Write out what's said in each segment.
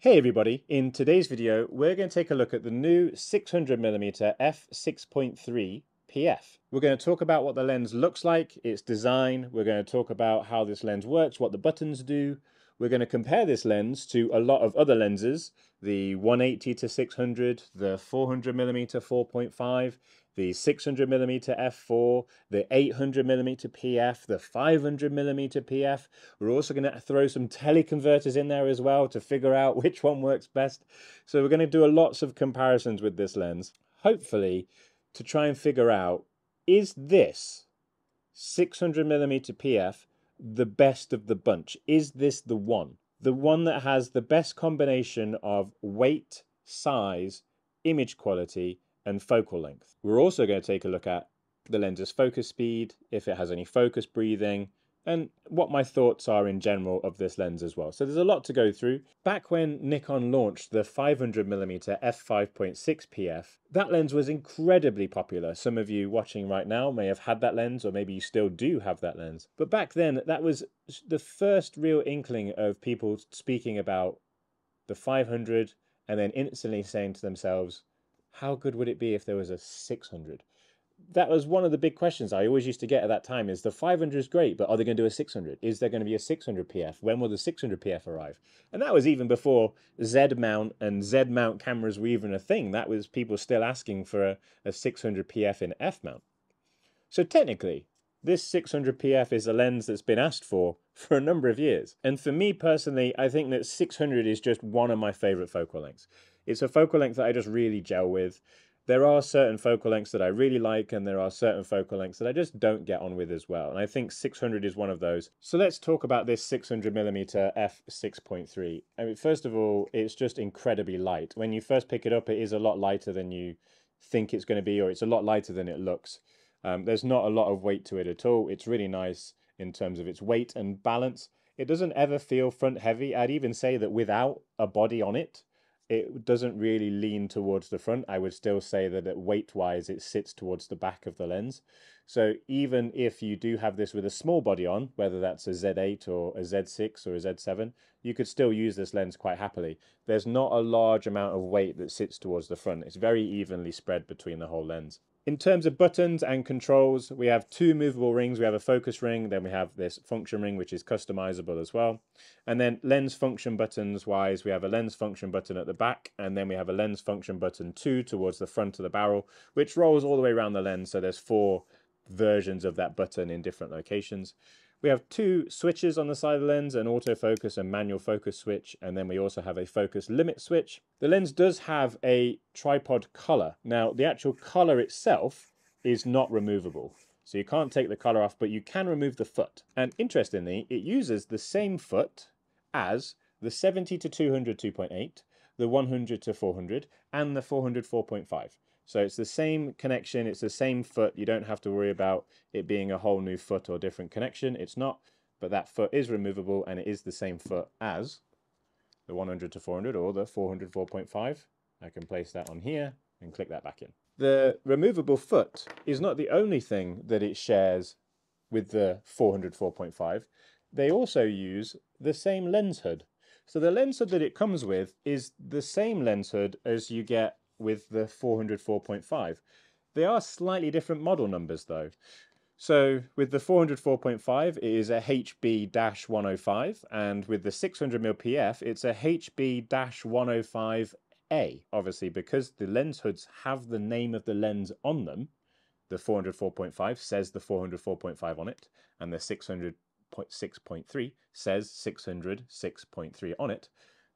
Hey everybody, in today's video we're going to take a look at the new 600mm f6.3 PF. We're going to talk about what the lens looks like, its design, we're going to talk about how this lens works, what the buttons do. We're going to compare this lens to a lot of other lenses, the 180 to 600, the 400mm 4.5, the 600mm f4, the 800mm PF, the 500mm PF. We're also going to throw some teleconverters in there as well to figure out which one works best. So we're going to do lots of comparisons with this lens, hopefully to try and figure out, is this 600mm PF the best of the bunch? Is this the one? The one that has the best combination of weight, size, image quality, and focal length. We're also going to take a look at the lens's focus speed, if it has any focus breathing, and what my thoughts are in general of this lens as well. So there's a lot to go through. Back when Nikon launched the 500mm f5.6 PF, that lens was incredibly popular. Some of you watching right now may have had that lens, or maybe you still do have that lens. But back then, that was the first real inkling of people speaking about the 500 and then instantly saying to themselves, how good would it be if there was a 600? That was one of the big questions I always used to get at that time, is the 500 is great, but are they going to do a 600? Is there going to be a 600 PF? When will the 600 PF arrive? And that was even before Z mount and Z mount cameras were even a thing. That was people still asking for a 600 PF in F mount. So technically, this 600 PF is a lens that's been asked for a number of years. And for me personally, I think that 600 is just one of my favorite focal lengths. It's a focal length that I just really gel with. There are certain focal lengths that I really like, and there are certain focal lengths that I just don't get on with as well. And I think 600 is one of those. So let's talk about this 600mm f6.3. I mean, first of all, it's just incredibly light. When you first pick it up, it is a lot lighter than you think it's going to be, or it's a lot lighter than it looks. There's not a lot of weight to it at all. It's really nice in terms of its weight and balance. It doesn't ever feel front heavy. I'd even say that without a body on it, it doesn't really lean towards the front. I would still say that weight-wise, it sits towards the back of the lens. So even if you do have this with a small body on, whether that's a Z8 or a Z6 or a Z7, you could still use this lens quite happily. There's not a large amount of weight that sits towards the front. It's very evenly spread between the whole lens. In terms of buttons and controls, we have two movable rings. We have a focus ring, then we have this function ring, which is customizable as well. And then lens function buttons wise, we have a lens function button at the back, and then we have a lens function button 2 towards the front of the barrel, which rolls all the way around the lens. So there's 4 versions of that button in different locations. We have 2 switches on the side of the lens, an autofocus and manual focus switch, and then we also have a focus limit switch. The lens does have a tripod collar. Now, the actual collar itself is not removable, so you can't take the collar off, but you can remove the foot. And interestingly, it uses the same foot as the 70 to 200 2.8, the 100 to 400, and the 400 4.5. So it's the same connection, it's the same foot. You don't have to worry about it being a whole new foot or different connection. It's not, but that foot is removable, and it is the same foot as the 100 to 400 or the 400 4.5. I can place that on here and click that back in. The removable foot is not the only thing that it shares with the 400 4.5. They also use the same lens hood. So the lens hood that it comes with is the same lens hood as you get with the 400 4.5. They are slightly different model numbers though. So with the 400 4.5, it is a HB-105, and with the 600mm PF, it's a HB-105A. Obviously, because the lens hoods have the name of the lens on them, the 400 4.5 says the 400 4.5 on it, and the 600 6.3 says 600 6.3 on it.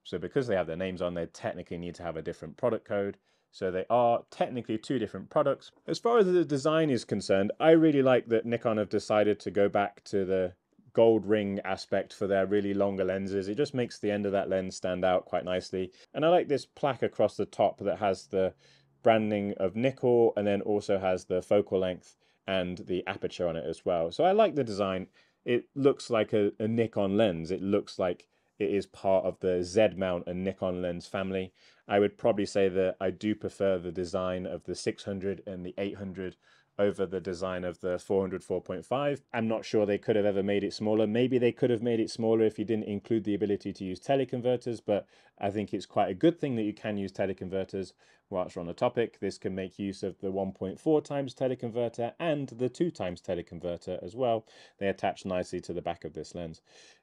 So because they have their names on, they technically need to have a different product code. So they are technically 2 different products. As far as the design is concerned, I really like that Nikon have decided to go back to the gold ring aspect for their really longer lenses. It just makes the end of that lens stand out quite nicely. And I like this plaque across the top that has the branding of Nikon, and then also has the focal length and the aperture on it as well. So I like the design. It looks like a Nikon lens. It looks like it is part of the Z mount and Nikon lens family. I would probably say that I do prefer the design of the 600 and the 800 over the design of the 400 4.5. I'm not sure they could have ever made it smaller. Maybe they could have made it smaller if you didn't include the ability to use teleconverters, but I think it's quite a good thing that you can use teleconverters. Whilst we're on the topic, this can make use of the 1.4 times teleconverter and the 2 times teleconverter as well. They attach nicely to the back of this lens.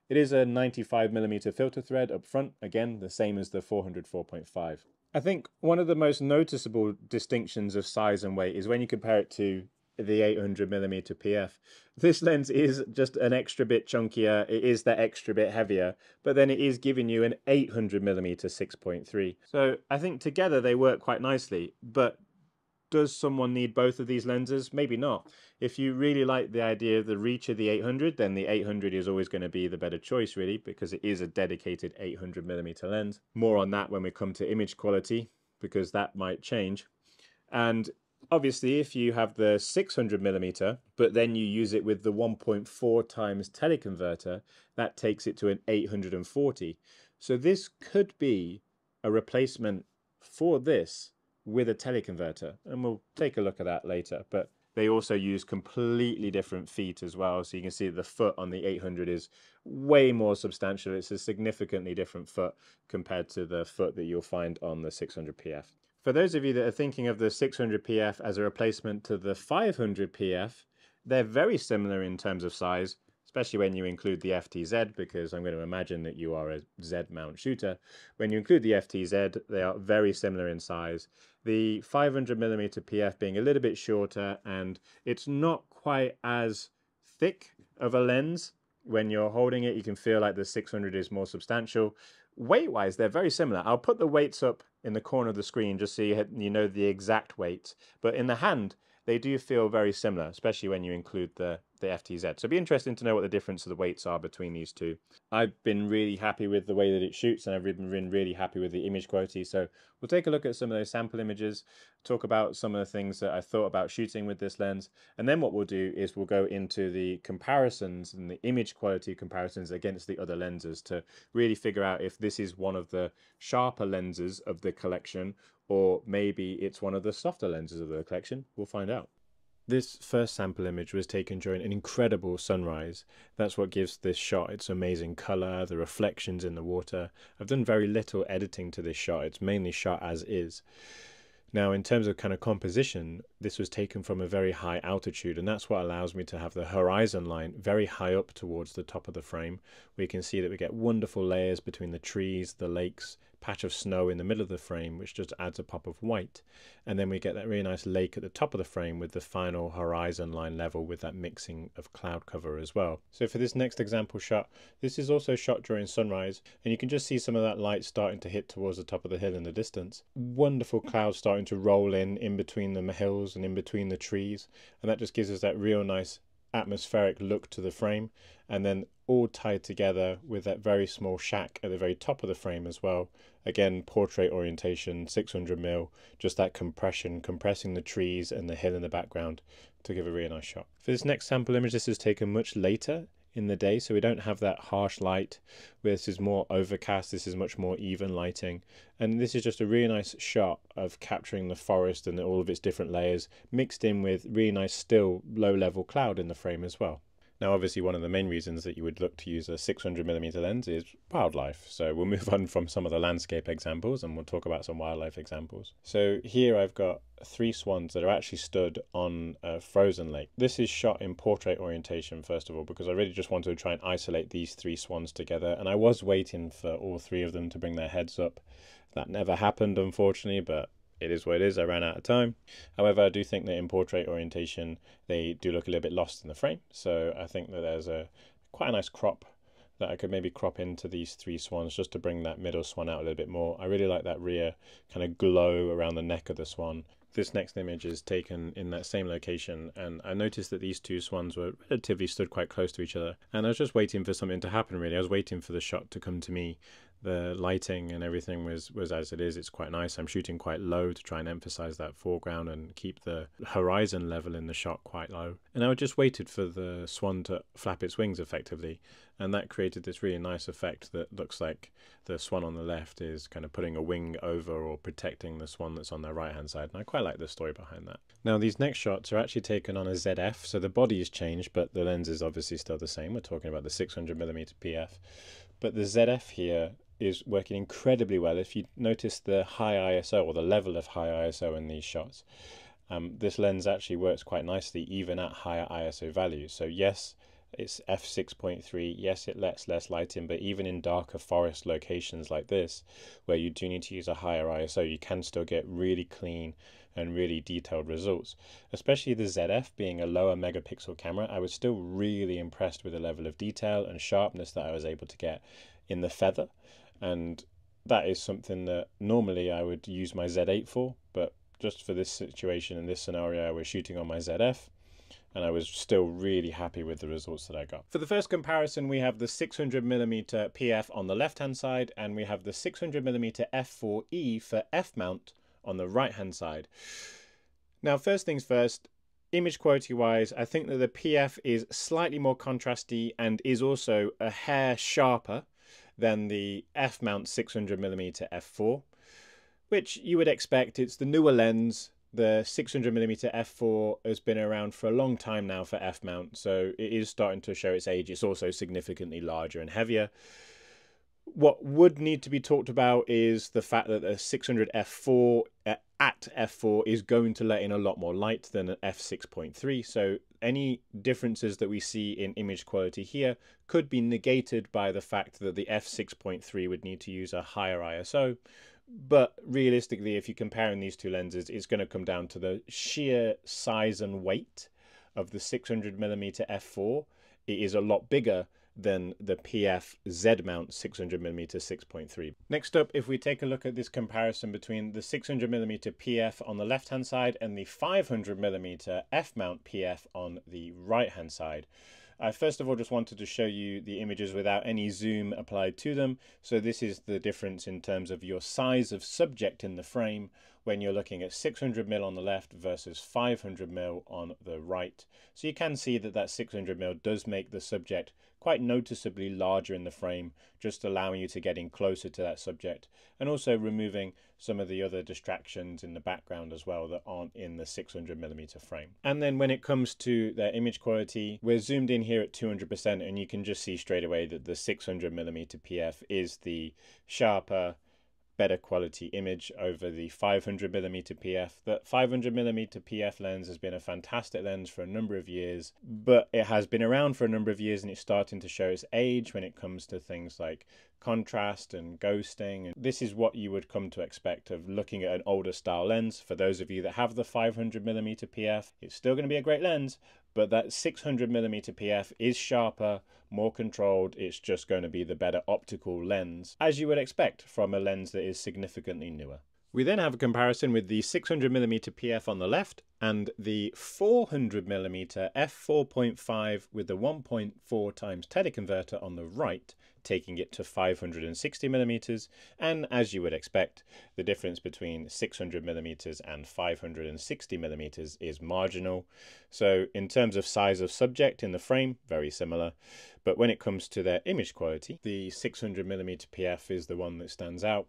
It is a 95mm filter thread up front, again, the same as the 400 4.5. I think one of the most noticeable distinctions of size and weight is when you compare it to the 800mm PF. This lens is just an extra bit chunkier, it is that extra bit heavier, but then it is giving you an 800mm 6.3. So I think together they work quite nicely, but does someone need both of these lenses? Maybe not. If you really like the idea of the reach of the 800, then the 800 is always going to be the better choice, really, because it is a dedicated 800mm lens. More on that when we come to image quality, because that might change. And obviously, if you have the 600mm, but then you use it with the 1.4 times teleconverter, that takes it to an 840. So this could be a replacement for this with a teleconverter, and we'll take a look at that later. But they also use completely different feet as well, so you can see the foot on the 800 is way more substantial. It's a significantly different foot compared to the foot that you'll find on the 600 PF. For those of you that are thinking of the 600 PF as a replacement to the 500 PF, they're very similar in terms of size, especially when you include the FTZ, because I'm going to imagine that you are a Z mount shooter. When you include the FTZ, they are very similar in size. The 500mm PF being a little bit shorter, and it's not quite as thick of a lens. When you're holding it, you can feel like the 600 is more substantial. Weight-wise, they're very similar. I'll put the weights up in the corner of the screen just so you know the exact weight. But in the hand, they do feel very similar, especially when you include the FTZ. So it'd be interesting to know what the difference of the weights are between these two. I've been really happy with the way that it shoots, and I've been really happy with the image quality. So we'll take a look at some of those sample images, talk about some of the things that I thought about shooting with this lens, and then what we'll do is we'll go into the comparisons and the image quality comparisons against the other lenses to really figure out if this is one of the sharper lenses of the collection, or maybe it's one of the softer lenses of the collection. We'll find out. This first sample image was taken during an incredible sunrise. That's what gives this shot its amazing colour, the reflections in the water. I've done very little editing to this shot, it's mainly shot as is. Now, in terms of kind of composition, this was taken from a very high altitude, and that's what allows me to have the horizon line very high up towards the top of the frame. We can see that we get wonderful layers between the trees, the lakes, patch of snow in the middle of the frame, which just adds a pop of white. And then we get that really nice lake at the top of the frame with the final horizon line level with that mixing of cloud cover as well. So for this next example shot, this is also shot during sunrise, and you can just see some of that light starting to hit towards the top of the hill in the distance. Wonderful clouds starting to roll in between the hills and in between the trees, and that just gives us that real nice atmospheric look to the frame, and then all tied together with that very small shack at the very top of the frame as well. Again, portrait orientation, 600mm, just that compressing the trees and the hill in the background to give a really nice shot. For this next sample image, this is taken much later in the day, so we don't have that harsh light. This is more overcast, this is much more even lighting, and this is just a really nice shot of capturing the forest and all of its different layers mixed in with really nice still low level cloud in the frame as well. Now, obviously, one of the main reasons that you would look to use a 600mm lens is wildlife. So we'll move on from some of the landscape examples and we'll talk about some wildlife examples. So here I've got 3 swans that are actually stood on a frozen lake. This is shot in portrait orientation, first of all, because I really just wanted to try and isolate these 3 swans together. And I was waiting for all 3 of them to bring their heads up. That never happened, unfortunately, but it is what it is. I ran out of time. However, I do think that in portrait orientation, they do look a little bit lost in the frame. So I think that there's quite a nice crop that I could maybe crop into these 3 swans just to bring that middle swan out a little bit more. I really like that rear kind of glow around the neck of the swan. This next image is taken in that same location, and I noticed that these 2 swans were relatively stood quite close to each other, and I was just waiting for something to happen really. I was waiting for the shot to come to me. The lighting and everything was as it is. It's quite nice. I'm shooting quite low to try and emphasize that foreground and keep the horizon level in the shot quite low. And I just waited for the swan to flap its wings effectively, and that created this really nice effect that looks like the swan on the left is kind of putting a wing over or protecting the swan that's on their right hand side, and I quite like the story behind that. Now these next shots are actually taken on a ZF, so the body is changed but the lens is obviously still the same. We're talking about the 600mm PF, but the ZF here is working incredibly well. If you notice the high ISO or the level of high ISO in these shots, this lens actually works quite nicely even at higher ISO values. So yes, it's f6.3, yes, it lets less light in, but even in darker forest locations like this, where you do need to use a higher ISO, you can still get really clean and really detailed results. Especially the ZF being a lower megapixel camera, I was still really impressed with the level of detail and sharpness that I was able to get in the feather. And that is something that normally I would use my Z8 for, but just for this situation and this scenario, I was shooting on my ZF, and I was still really happy with the results that I got. For the first comparison, we have the 600mm PF on the left hand side, and we have the 600mm F4E for F mount on the right hand side. Now first things first, image quality wise, I think that the PF is slightly more contrasty and is also a hair sharper than the F mount 600mm F4, which you would expect. It's the newer lens. The 600mm F4 has been around for a long time now for F mount, so it is starting to show its age. It's also significantly larger and heavier. What would need to be talked about is the fact that the 600 F4 at F4 is going to let in a lot more light than an F6.3. So any differences that we see in image quality here could be negated by the fact that the F6.3 would need to use a higher ISO. But realistically, if you're comparing these two lenses, it's going to come down to the sheer size and weight of the 600mm F4. It is a lot bigger than the PF Z mount 600mm 6.3. Next up, if we take a look at this comparison between the 600mm PF on the left hand side and the 500mm F mount PF on the right hand side, I first of all just wanted to show you the images without any zoom applied to them. So this is the difference in terms of your size of subject in the frame when you're looking at 600mm on the left versus 500mm on the right. So you can see that that 600mm does make the subject quite noticeably larger in the frame, just allowing you to get in closer to that subject, and also removing some of the other distractions in the background as well that aren't in the 600mm frame. And then when it comes to their image quality, we're zoomed in here at 200%, and you can just see straight away that the 600mm PF is the sharper, better quality image over the 500mm PF. The 500mm PF lens has been a fantastic lens for a number of years, but it has been around for a number of years and it's starting to show its age when it comes to things like contrast and ghosting. And this is what you would come to expect of looking at an older style lens. For those of you that have the 500mm PF, it's still going to be a great lens, but that 600mm PF is sharper, more controlled. It's just going to be the better optical lens, as you would expect from a lens that is significantly newer. We then have a comparison with the 600mm PF on the left and the 400mm f4.5 with the 1.4 times teleconverter on the right, taking it to 560mm. And as you would expect, the difference between 600mm and 560mm is marginal. So in terms of size of subject in the frame, very similar. But when it comes to their image quality, the 600mm PF is the one that stands out.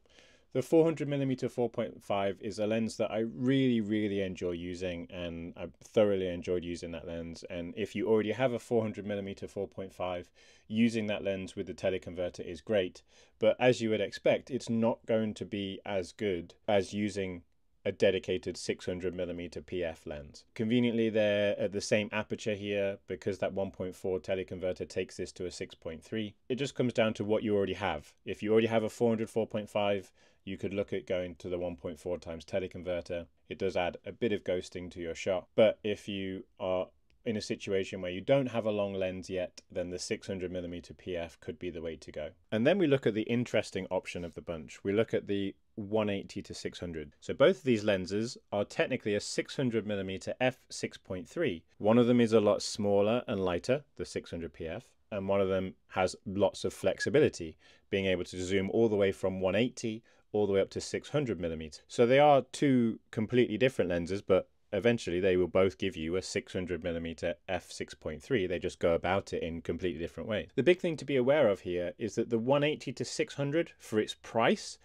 The 400mm 4.5 is a lens that I really enjoy using, and I thoroughly enjoyed using that lens. And if you already have a 400mm 4.5, using that lens with the teleconverter is great. But as you would expect, it's not going to be as good as using a dedicated 600mm PF lens. Conveniently, they're at the same aperture here because that 1.4 teleconverter takes this to a 6.3. It just comes down to what you already have. If you already have a 400 4.5, you could look at going to the 1.4 times teleconverter. It does add a bit of ghosting to your shot, but if you are in a situation where you don't have a long lens yet, then the 600mm PF could be the way to go. And then we look at the interesting option of the bunch. We look at the 180 to 600. So both of these lenses are technically a 600mm f6.3. One of them is a lot smaller and lighter, the 600 PF, and one of them has lots of flexibility. being able to zoom all the way from 180 all the way up to 600mm. So they are two completely different lenses, but eventually they will both give you a 600mm f6.3. They just go about it in completely different ways. The big thing to be aware of here is that the 180 to 600 for its price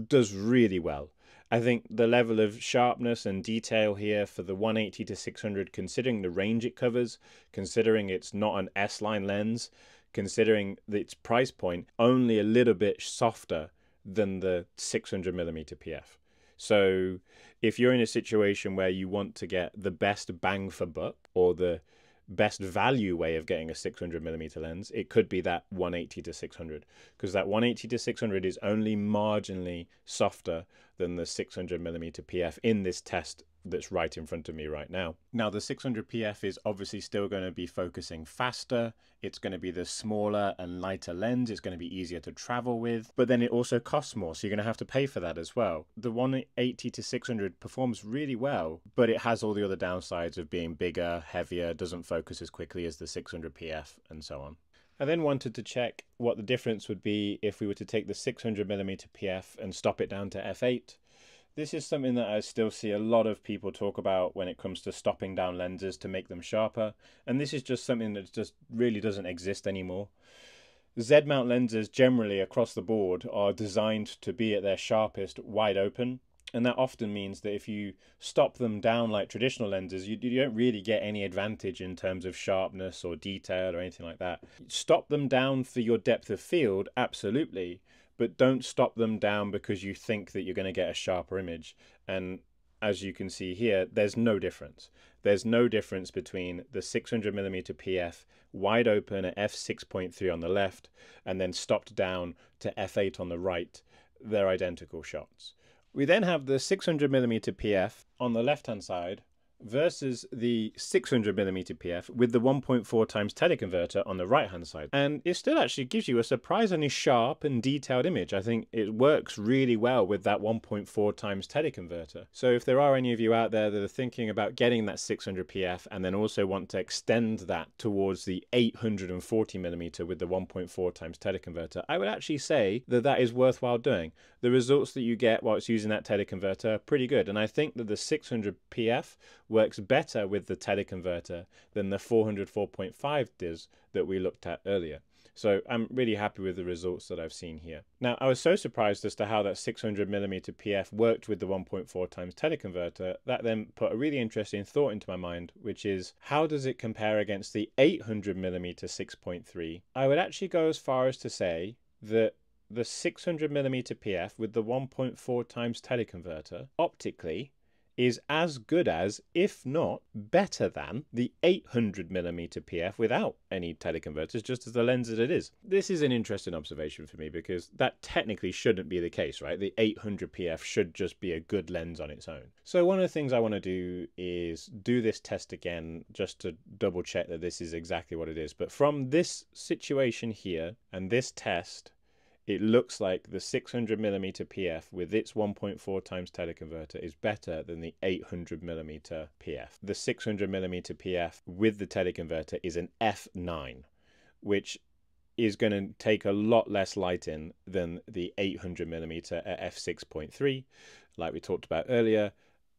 does really well. I think the level of sharpness and detail here for the 180 to 600, considering the range it covers, considering it's not an S-line lens, considering its price point, only a little bit softer than the 600mm PF. So if you're in a situation where you want to get the best bang for buck or the best value way of getting a 600mm lens, it could be that 180 to 600, because that 180 to 600 is only marginally softer than the 600mm PF in this test that's right in front of me right now. Now the 600 PF is obviously still going to be focusing faster. It's going to be the smaller and lighter lens. It's going to be easier to travel with, but then it also costs more, so you're going to have to pay for that as well. The 180 to 600 performs really well, but it has all the other downsides of being bigger, heavier, doesn't focus as quickly as the 600 PF, and so on. I then wanted to check what the difference would be if we were to take the 600mm PF and stop it down to f8. This is something that I still see a lot of people talk about when it comes to stopping down lenses to make them sharper, and this is just something that just really doesn't exist anymore. Z-mount lenses generally across the board are designed to be at their sharpest wide open, and that often means that if you stop them down like traditional lenses, you don't really get any advantage in terms of sharpness or detail or anything like that. Stop them down for your depth of field, absolutely, but don't stop them down because you think that you're going to get a sharper image. And as you can see here, there's no difference. There's no difference between the 600mm PF wide open at f6.3 on the left and then stopped down to f8 on the right. They're identical shots. We then have the 600mm PF on the left hand side versus the 600mm PF with the 1.4 times teleconverter on the right hand side, and it still actually gives you a surprisingly sharp and detailed image. I think it works really well with that 1.4 times teleconverter. So if there are any of you out there that are thinking about getting that 600 PF and then also want to extend that towards the 840mm with the 1.4 times teleconverter, I would actually say that that is worthwhile doing. The results that you get while it's using that teleconverter are pretty good, and I think that the 600 PF works better with the teleconverter than the 400 4.5 does that we looked at earlier. So I'm really happy with the results that I've seen here. Now, I was so surprised as to how that 600mm PF worked with the 1.4 times teleconverter, that then put a really interesting thought into my mind, which is how does it compare against the 800mm 6.3? I would actually go as far as to say that the 600mm PF with the 1.4 times teleconverter optically is as good as, if not better than, the 800mm PF without any teleconverters, just as the lens that it is. This is an interesting observation for me because that technically shouldn't be the case, right? The 800 PF should just be a good lens on its own. So one of the things I want to do is do this test again just to double check that this is exactly what it is. But from this situation here and this test, it looks like the 600mm PF with its 1.4 times teleconverter is better than the 800mm PF. The 600mm PF with the teleconverter is an F9, which is going to take a lot less light in than the 800mm at f6.3. Like we talked about earlier,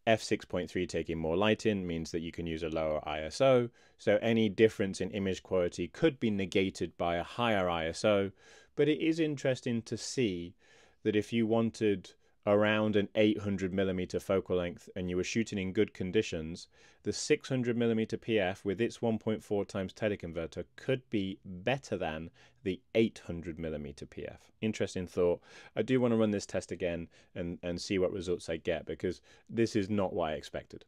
f6.3 taking more light in means that you can use a lower ISO, so any difference in image quality could be negated by a higher ISO. But it is interesting to see that if you wanted around an 800mm focal length and you were shooting in good conditions, the 600mm PF with its 1.4 times teleconverter could be better than the 800mm PF. Interesting thought. I do want to run this test again and see what results I get, because this is not what I expected.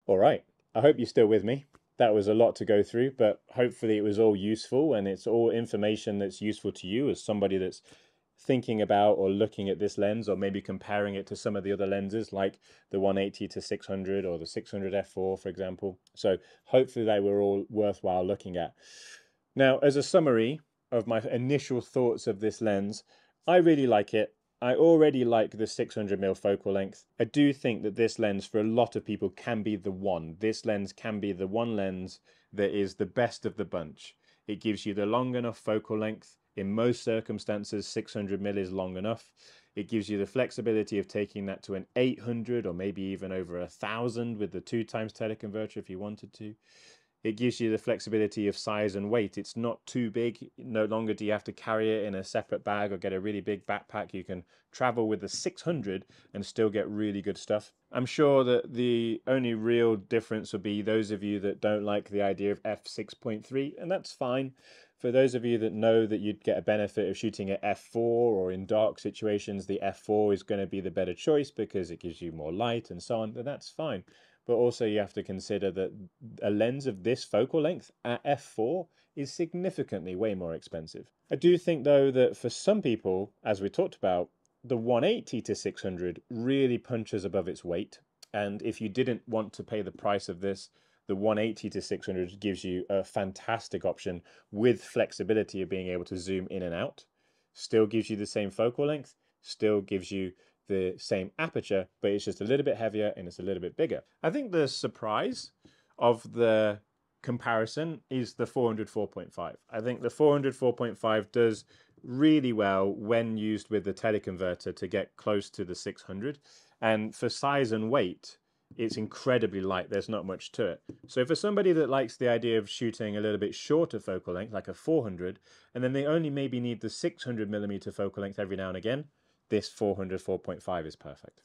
All right, I hope you're still with me. That was a lot to go through, but hopefully it was all useful and it's all information that's useful to you as somebody that's thinking about or looking at this lens, or maybe comparing it to some of the other lenses like the 180 to 600 or the 600 f4, for example. So hopefully they were all worthwhile looking at. Now, as a summary of my initial thoughts of this lens, I really like it. I already like the 600mm focal length. I do think that this lens for a lot of people can be the one. This lens can be the one lens that is the best of the bunch. It gives you the long enough focal length. In most circumstances, 600mm is long enough. It gives you the flexibility of taking that to an 800 or maybe even over 1,000 with the 2x teleconverter if you wanted to. It gives you the flexibility of size and weight. It's not too big. No longer do you have to carry it in a separate bag or get a really big backpack. You can travel with the 600 and still get really good stuff. I'm sure that the only real difference would be those of you that don't like the idea of f6.3, and that's fine. For those of you that know that you'd get a benefit of shooting at f4 or in dark situations, the f4 is going to be the better choice because it gives you more light and so on, then that's fine. But also you have to consider that a lens of this focal length at f4 is significantly way more expensive. I do think though that for some people, as we talked about, the 180 to 600 really punches above its weight. And if you didn't want to pay the price of this, the 180 to 600 gives you a fantastic option with flexibility of being able to zoom in and out. Still gives you the same focal length, still gives you the same aperture, but it's just a little bit heavier and it's a little bit bigger. I think the surprise of the comparison is the 400 4.5. I think the 400 4.5 does really well when used with the teleconverter to get close to the 600. And for size and weight, it's incredibly light. There's not much to it. So for somebody that likes the idea of shooting a little bit shorter focal length, like a 400, and then they only maybe need the 600mm focal length every now and again, this 400 4.5 is perfect.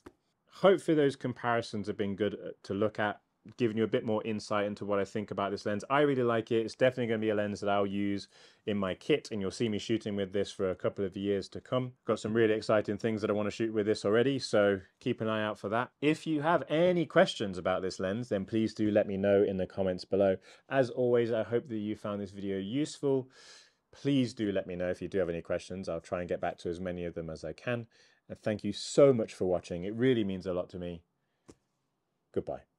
Hopefully those comparisons have been good to look at, giving you a bit more insight into what I think about this lens. I really like it. It's definitely going to be a lens that I'll use in my kit, and you'll see me shooting with this for a couple of years to come. Got some really exciting things that I want to shoot with this already, so keep an eye out for that. If you have any questions about this lens, then please do let me know in the comments below. As always, I hope that you found this video useful. Please do let me know if you do have any questions. I'll try and get back to as many of them as I can. And thank you so much for watching. It really means a lot to me. Goodbye.